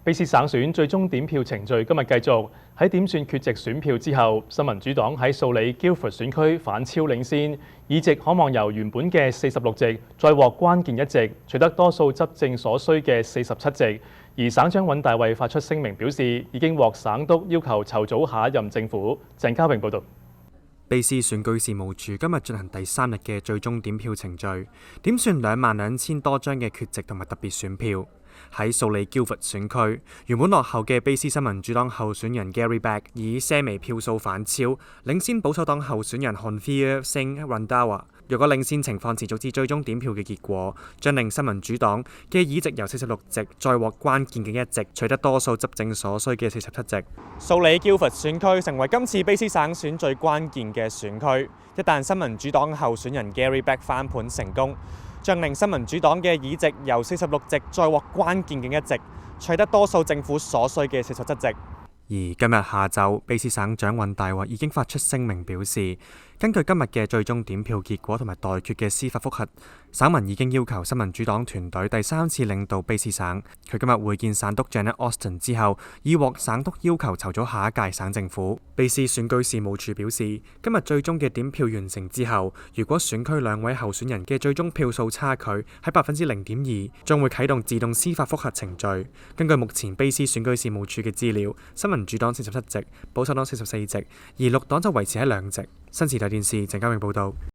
卑詩省選最終點票程序今日繼續，喺點算缺席選票之後，新民主黨喺素里 Guildford 選區反超領先，議席可望由原本嘅46席再獲關鍵一席，取得多數執政所需嘅47席。而省長尹大衛發出聲明表示，已經獲省督要求籌組下一任政府。鄭家榮報導。卑詩選舉事務處今日進行第3日嘅最終點票程序，點算22000多張嘅缺席同埋特別選票。喺素里 Guildford 選區，原本落後嘅卑詩新民主黨候選人 Gary Beck 以些微票數反超，領先保守黨候選人 Honfia Singh Randhawa。若果領先情況持續至最終點票嘅結果，將令新民主黨嘅議席由46席再獲關鍵嘅一席，取得多數執政所需嘅47席。素里 Guildford 選區成為今次卑詩省選最關鍵嘅選區，一旦新民主黨候選人 Gary Beck 翻盤成功，將令新民主黨嘅議席由46席再獲關鍵嘅一席，取得多數政府所需嘅47席。而今日下晝，卑詩省長尹大衛已經發出聲明表示，根據今日嘅最終點票結果同埋待決嘅司法覆核，省民已經要求新民主黨團隊第3次領導卑詩省。佢今日會見省督 Janet Austin 之後，已獲省督要求籌組下一屆省政府。卑詩選舉事務處表示，今日最終嘅點票完成之後，如果選區2位候選人嘅最終票數差距喺0.2%，將會啟動自動司法覆核程序。根據目前卑詩選舉事務處嘅資料，新民主黨47席，保守黨44席，而綠黨就維持喺2席。新時代電視鄭家榮報導。